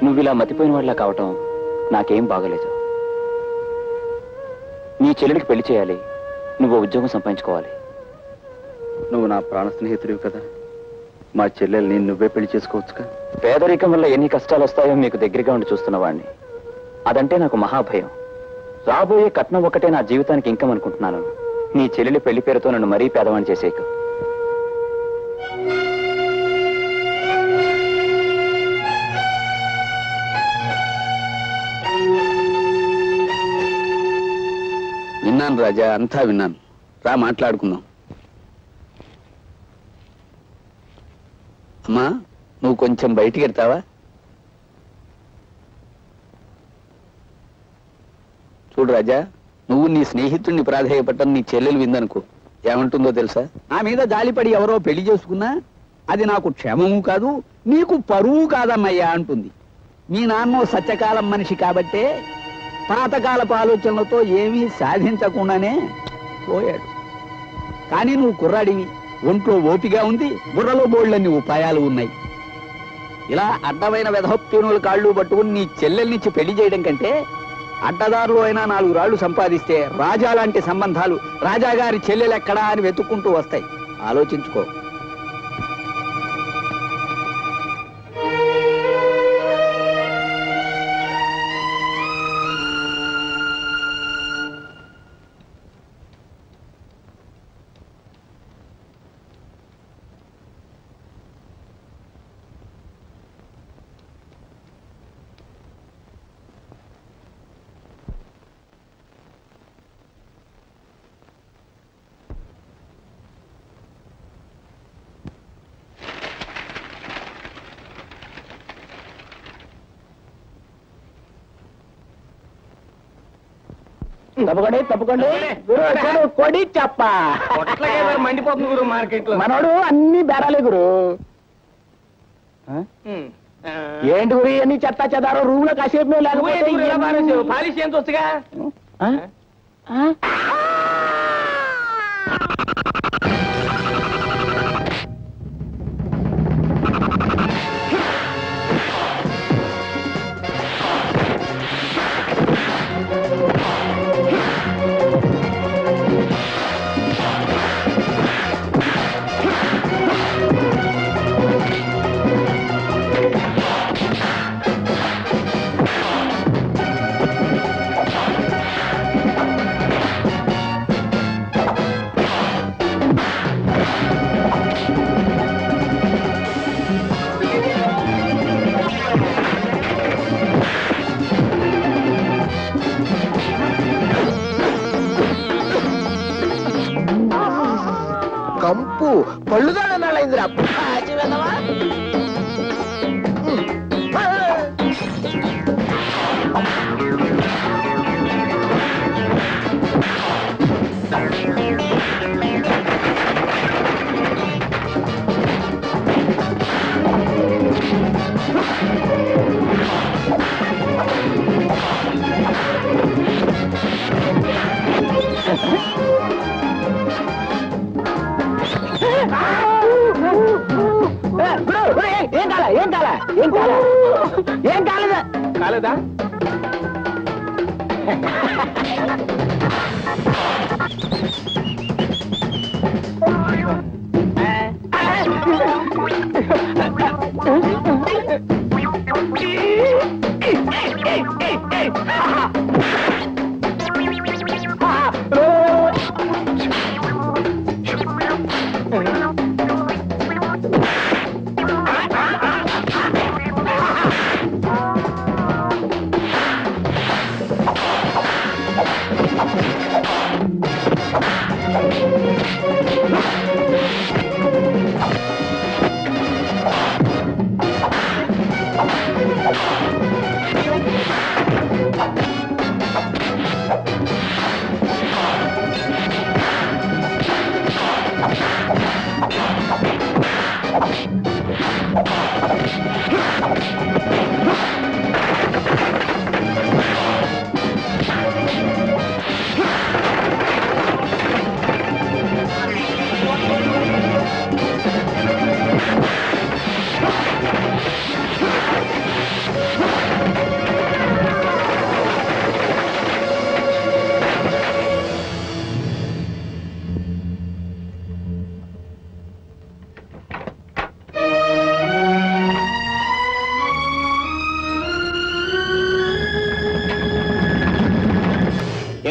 నువ్వు ఇలా మతిపోయిన వాళ్ళ కావటం నాకేం బాగలేదు. నీ చెల్లెలికి పెళ్లి చేయాలి, నువ్వు ఉద్యోగం సంపాదించుకోవాలి. నువ్వు నా ప్రాణ స్నేహితుడివి కదా, మా చెల్లెల్ని నువ్వే పెళ్లి చేసుకోవచ్చుగా. పేదరికం వల్ల ఎన్ని కష్టాలు వస్తాయో మీకు దగ్గరగా ఉండి చూస్తున్నవాడిని. అదంటే నాకు మహాభయం. రాబోయే కట్నం ఒక్కటే నా జీవితానికి ఇంకం అనుకుంటున్నాను. నీ చెల్లెలి పెళ్లి పేరుతో నన్ను మరీ పేదవాణ్ణి చేసేయకు. విన్నాను రాజా, అంతా విన్నాను. రా మాట్లాడుకుందాం. అమ్మా, నువ్వు కొంచెం బయటికి వెళ్తావా? చూడు రాజా, నువ్వు నీ స్నేహితుడిని ప్రాధేయపట్టం నీ చెల్లెలు విందనుకో, ఏమంటుందో తెలుసా? నా మీద జాలిపడి ఎవరో పెళ్లి చేసుకున్నా అది నాకు క్షేమము కాదు, నీకు పరువు కాదన్నయ్యా అంటుంది. మీ నాన్న సత్యకాలం మనిషి కాబట్టే పాతకాలపు ఆలోచనలతో ఏమీ సాధించకుండానే పోయాడు. కానీ నువ్వు కుర్రాడివి, ఒంట్లో ఓపిగా ఉంది, బుర్రలో బోళ్ళన్ని ఉపాయాలు ఉన్నాయి. ఇలా అడ్డమైన వెధప్యూనుల కాళ్ళు పట్టుకుని నీ చెల్లెల్నిచ్చి పెళ్లి చేయడం కంటే అడ్డదారులు అయినా 4 రాళ్లు సంపాదిస్తే రాజా లాంటి సంబంధాలు రాజాగారి చెల్లెలెక్కడా అని వెతుక్కుంటూ వస్తాయి. ఆలోచించుకో. తప్పకండి తప్పకండి, కొడి చెప్ప మండిపోతుంది గురు మార్కెట్ లో. మనోడు అన్ని బేరాలే గురు. ఏంటి గురి అన్ని చెత్త చెదారో రూమ్ లో కాసేపు లేకపోతే పాలిష్ ఎంత వస్తుగా. కంపు పళ్ళుదాడ నాళ్ళైందిరా. ఏం కాలేదా? కాలేదా?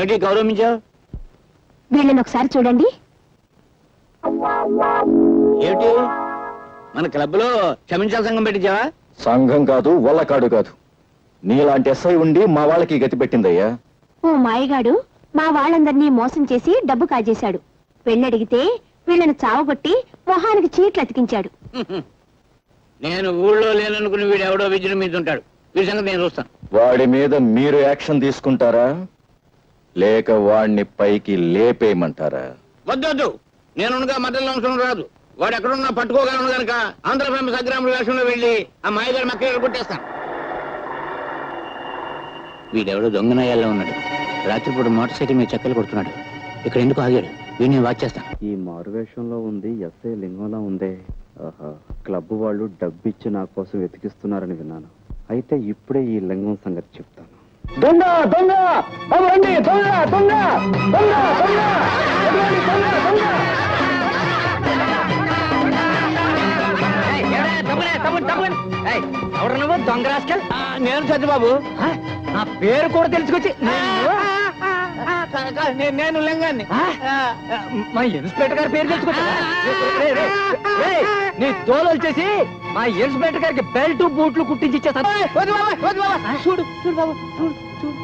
ఏమిటి గౌరవించావు? వీళ్ళని ఒకసారి చూడండి. ఏమిటి మన క్లబ్ లో క్షమించాల సంఘం పెట్టించావా? సంఘం కాదు, వల్లకాడు కాదు. నీలాంటి ఎస్ఐ ఉండి మా వాళ్ళకి గతి పెట్టిందయ్యా. ఓ మాయగాడు మా వాళ్ళందరినీ మోసం చేసి డబ్బు కాజేశాడు. పెళ్ళడిగితే వీళ్ళని చావగొట్టి మొహానికి చీట్లు అతికించాడు. నేను ఊళ్ళో లేననుకుని వీడు ఎవడో విద్యుత్ మీద ఉంటాడు. వీడి సంగతి నేను చూస్తాను. వాడి మీద మీరు యాక్షన్ తీసుకుంటారా లేక వాడిని పైకి లేపేయమంటారా? వద్దొద్దు, నేనుగా మధ్యలో అవసరం రాదు. వాడు ఎక్కడున్నా పట్టుకోగలను కనుక ఆంధ్ర ఫేమస్ అగ్రాముల వేషంలో వెళ్ళి ఆ మాయగారి మక్కలు కొట్టేస్తాను. వీడెవడో దొంగనయ్యాల్లో ఉన్నాడు. రాత్రిపూట మోటార్ సైకిల్ మీద చక్కలు కొడుతున్నాడు. ఇక్కడ ఎందుకు ఆగాడు? వీడిని వాచ్ చేస్తాను. ఈ మారువేషంలో ఉంది ఎస్ఐ లింగంలా ఉందే. క్లబ్ వాళ్ళు డబ్బిచ్చి నా కోసం వెతికిస్తున్నారని విన్నాను. అయితే ఇప్పుడే ఈ లింగం సంగతి చెప్తాను. దొంగ దొంగ బాబు రండి, దొంగ దొంగ దొంగ దొంగ దొంగ దొంగ. ఎవరు నువ్వు దొంగ రాస్కల్? నేను సత్యబాబు. నా పేరు కూడా తెలుసుకొచ్చి నేను లింగాన్ని. మా ఇన్స్పెక్టర్ గారి పేరు తెలుసుకొచ్చా? నీ తోలు వచ్చేసి మా ఇన్స్పెక్టర్ గారికి బెల్ట్ బూట్లు కుట్టించి ఇచ్చేస్తాను. చూడు చూడు బాబు, చూడు చూడు.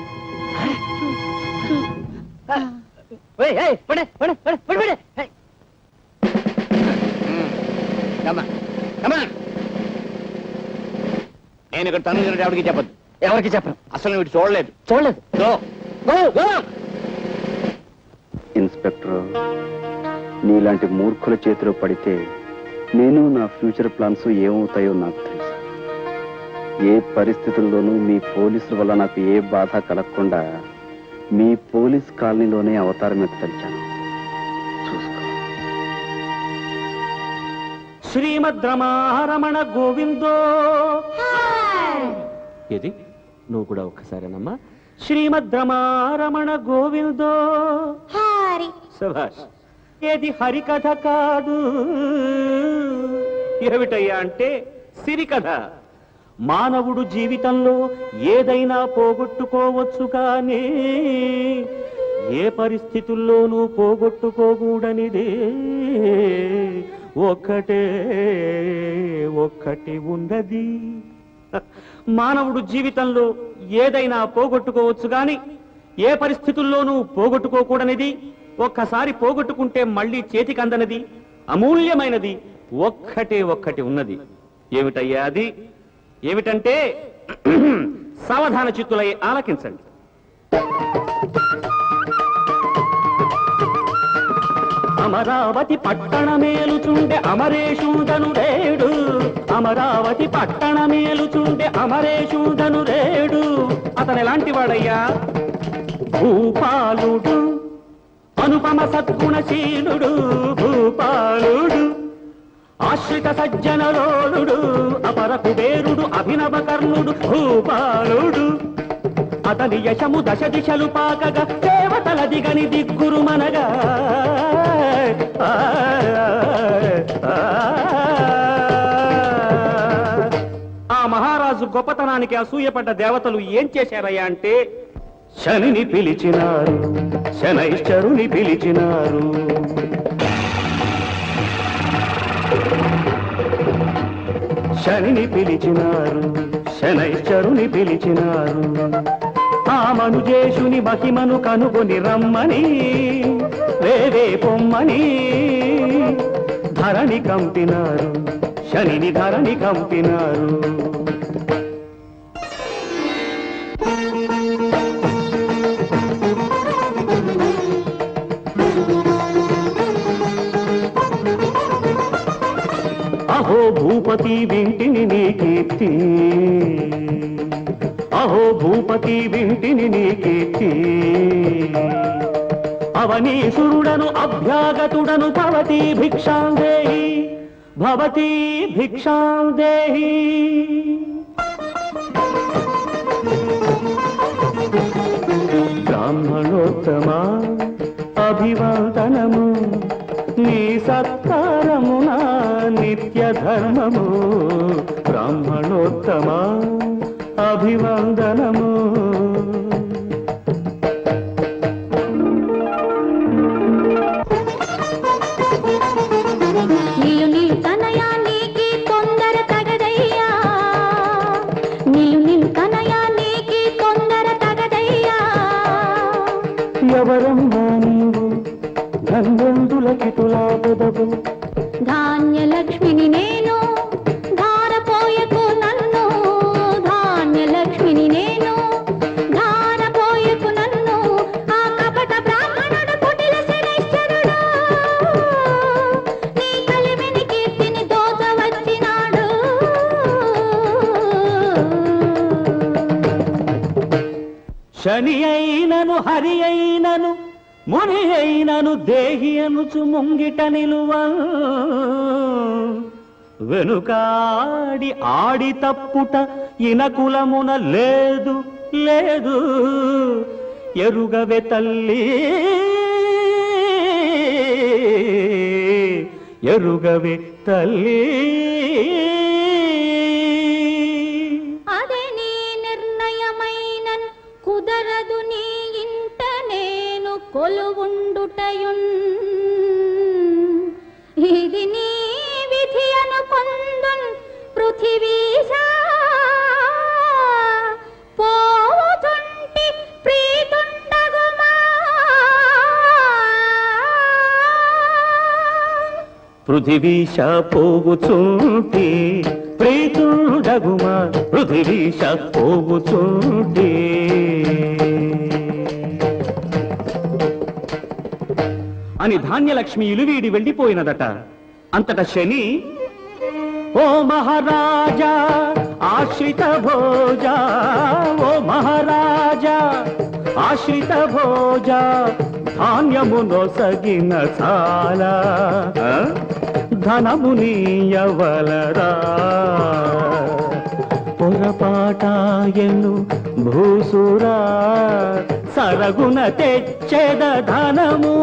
నేను ఇక్కడ తను ఎవరికి చెప్పద్దు. ఎవరికి చెప్పను. అసలు వీడు చూడలేదు. చూడలేదు. ఇన్స్పెక్టర్, నీలాంటి మూర్ఖుల చేతిలో పడితే నేను నా ఫ్యూచర్ ప్లాన్స్ ఏమవుతాయో నాకు తెలుసు. ఏ పరిస్థితుల్లోనూ మీ పోలీసుల వల్ల నాకు ఏ బాధ కలగకుండా మీ పోలీస్ కాలనీలోనే అవతారం ఎత్తలిచాను. చూసుకో. శ్రీమద్రమారమణ గోవిందో. ఏది నువ్వు కూడా ఒక్కసారేనమ్మా. శ్రీమద్రమారమణ గోవిందో. శభాష్. ఏది హరికథ కాదు. ఏమిటయ్యా అంటే సిరికథ. మానవుడు జీవితంలో ఏదైనా పోగొట్టుకోవచ్చు కానీ ఏ పరిస్థితుల్లోనూ పోగొట్టుకోకూడనిదే ఒక్కటి ఉన్నది. మానవుడు జీవితంలో ఏదైనా పోగొట్టుకోవచ్చు గాని ఏ పరిస్థితుల్లోనూ పోగొట్టుకోకూడనిది, ఒక్కసారి పోగొట్టుకుంటే మళ్ళీ చేతికి అందనిది, అమూల్యమైనది ఒక్కటి ఉన్నది. ఏమిటయ్యా అది? ఏమిటంటే సావధాన చిత్తులై ఆలకించండి. అమరావతి పట్టణమేలుచుండే అమరేషుడను రేడు. అమరావతి పట్టణమేలుచుండే అమరేషుడను రేడు. అతను ఎలాంటి వాడయ్యా? భూపాలుడు, అనుపమ సద్గుణశీలుడు. భూపాలుడు ఆశ్రిత సజ్జనలోలుడు, అపర కుబేరుడు, అభినవ కర్ణుడు. భూపాలుడు అతని యశము దశ దిశలు పాకగా దేవతల దిగని దిగ్గురు మనగా. ఆ మహారాజు గొప్పతనానికి అసూయపడ్డ దేవతలు ఏం చేశారయ్యా అంటే శనిని పిలిచినారు, శనైశ్చరుని పిలిచినారు. శనిని పిలిచినారు, శనైశ్చరుని పిలిచినారు. ఆ మనుజేషుని మహిమను కనుగొని రమ్మని, వేరే పొమ్మని ధరణి కంపినారు, శనిని ధరణి కంపినారు. అహో భూపతి వింటిని నీ కీర్తి, అహో భూపతి వింటిని నీ కీర్తి. అవనీసురుడను అభ్యాగతుడను భవతి భిక్షాం దేహి, భవతి భిక్షాం దేహి. బ్రాహ్మణోత్తమా అభివందనము, నీ సత్కారమున నిత్య ధర్మము. బ్రాహ్మణోత్తమా అభివందనము. నన్నెందులకిటులా పెదవు ధాన్యలక్ష్మిని నేను ధారపోయకు నన్ను ధాన్యలక్ష్మిని నేను ధారపోయకు నన్ను ఆ కపట బ్రాహ్మణుడు కుటిల శనేశ్వరుడు నీ కలిమిని కీర్తిని దోచ వచ్చినాడు శని అయినను హరి అయినను ముని అయినను దేహి అనుచు ముంగిట నిలువ వెనుకాడి ఆడి తప్పుట ఇనకులమున లేదు లేదు ఎరుగవే తల్లి ఎరుగవే తల్లి అదే నీ నిర్ణయమైన కుదరదు నీ ఇంట నేను కొలువుండుటయున్ ఇది నీ విధి అనుకొందున్ పృథివీశా పోవుతుంటి ప్రీతుండగుమా పృథివీశ పోగుచుంటి ప్రీతుండగుమా పృథివీశ పోగుచుంటి అని ధాన్యలక్ష్మి ఇలువీడి వెళ్ళిపోయినదట. అంతట శని, ఓ మహారాజా ఆశ్రిత భోజ, ఓ మహారాజా ఆశ్రిత భోజ, ధాన్యము నొసగిన చాలా ధనము నీయవలరా, పొరపాటాయను భూసురా సరగున తెచ్చెద ధనము.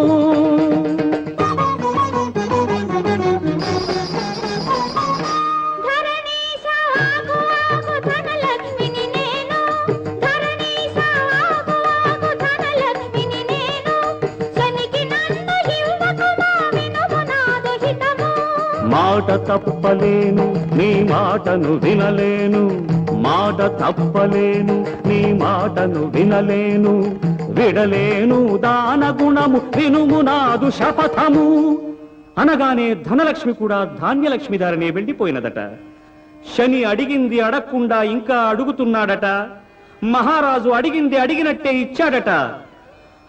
మాట తప్పలేను నీ మాటను వినలేను, మాట తప్పలేను నీ మాటను వినలేను, విడలేను దాన గుణము వినుము నాదు శపథము అనగానే ధనలక్ష్మి కూడా ధాన్యలక్ష్మి దారినే వెళ్ళిపోయినదట. శని అడిగింది అడగకుండా ఇంకా అడుగుతున్నాడట. మహారాజు అడిగింది అడిగినట్టే ఇచ్చాడట.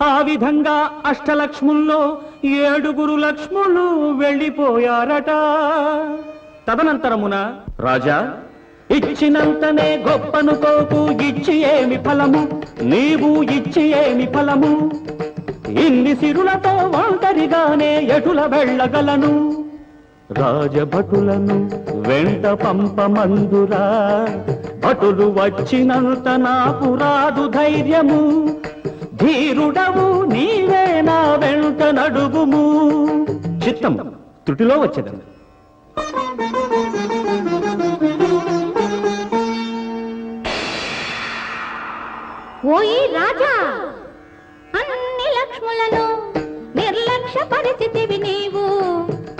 ఆ విధంగా అష్టలక్ష్ముల్లో 7 లక్ష్ములు వెళ్ళిపోయారట. తదనంతరమున రాజా, ఇచ్చినంతనే గొప్పనుకోకు, ఇచ్చి ఏమి ఫలము, నీవు ఇచ్చి ఏమి ఫలము, ఇన్ని సిరులతో ఒంటరిగానే ఎటుల వెళ్ళగలను, రాజభటులను వెంట పంపమందురా, భటులు వచ్చినంత నాకు రాదు ధైర్యము, ధీరుడవు నీవే నా వెంట నడుగుము. చిత్తం త్రుటిలో వచ్చేదండి. ఓయి రాజా, అన్ని లక్ష్ములను నిర్లక్ష్య పరిస్థితివి నీవు,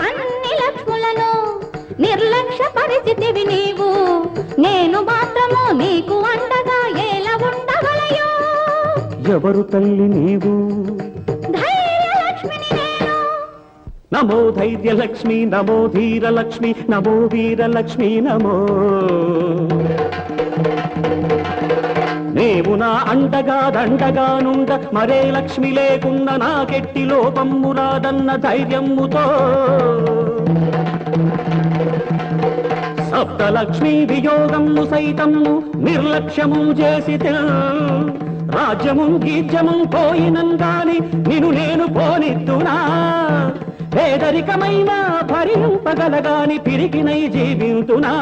అన్ని లక్ష్ములను నిర్లక్ష్య పరిస్థితివి నీవు, నేను మాత్రము నీకు అండగా ఎలా ఉండగలయో. ఎవరు తల్లి నీవు? ధైర్యలక్ష్మిని నేను. నమో ధైర్యలక్ష్మి, నమో ధీరలక్ష్మి, నమో వీరలక్ష్మి నమో. నీవు నా అండగా దండగా నుండ, మరే లక్ష్మి లేకున్న నాకెట్టి లోపమ్ము రాదన్న ధైర్యముతో, సప్తలక్ష్మి వియోగము సైతము నిర్లక్ష్యము చేసి, రాజ్యము గీజ్యము పోయినంగాని నిన్ను నేను పోనిద్దునా, పేదరికమైన భరింపగలగాని పిరికినై జీవింతునా,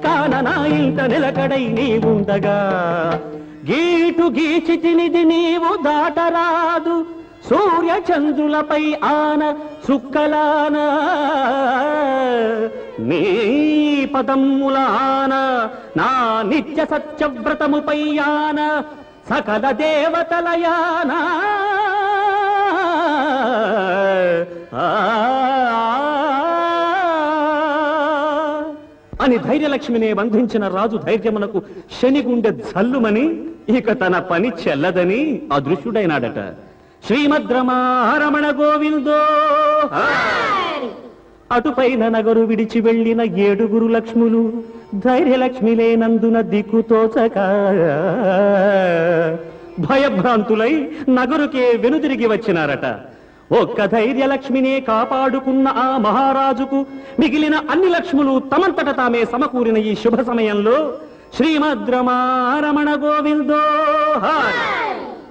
కాన నా ఇంట నిలకడై నీవుండగా, గీటు గీచి తినిది నీవు దాటరాదు, సూర్య చంద్రులపై ఆన సుక్కలాన, నీ పదమ్ముల ఆన నా నిత్య సత్యవ్రతముపై ఆన, సకల దేవతలయానా అని ధైర్యలక్ష్మినే బంధించిన రాజు ధైర్యమునకు శని గుండె జల్లుమని, ఇక తన పని చెల్లదని అదృశ్యుడైనాడట. శ్రీమద్రమారమణ గోవిందో. అటుపైన నగరు విడిచి వెళ్లిన 7 లక్ష్ములు ధైర్యలక్ష్మి లేనందున దిక్కుతోచక భయభ్రాంతులై నగరుకే వెనుదిరిగి వచ్చినారట. ఒక్క ధైర్యలక్ష్మినే కాపాడుకున్న ఆ మహారాజుకు మిగిలిన అన్ని లక్ష్ములు తమంతట తామే సమకూరిన ఈ శుభ సమయంలో శ్రీమద్రమారమణ గోవిందో.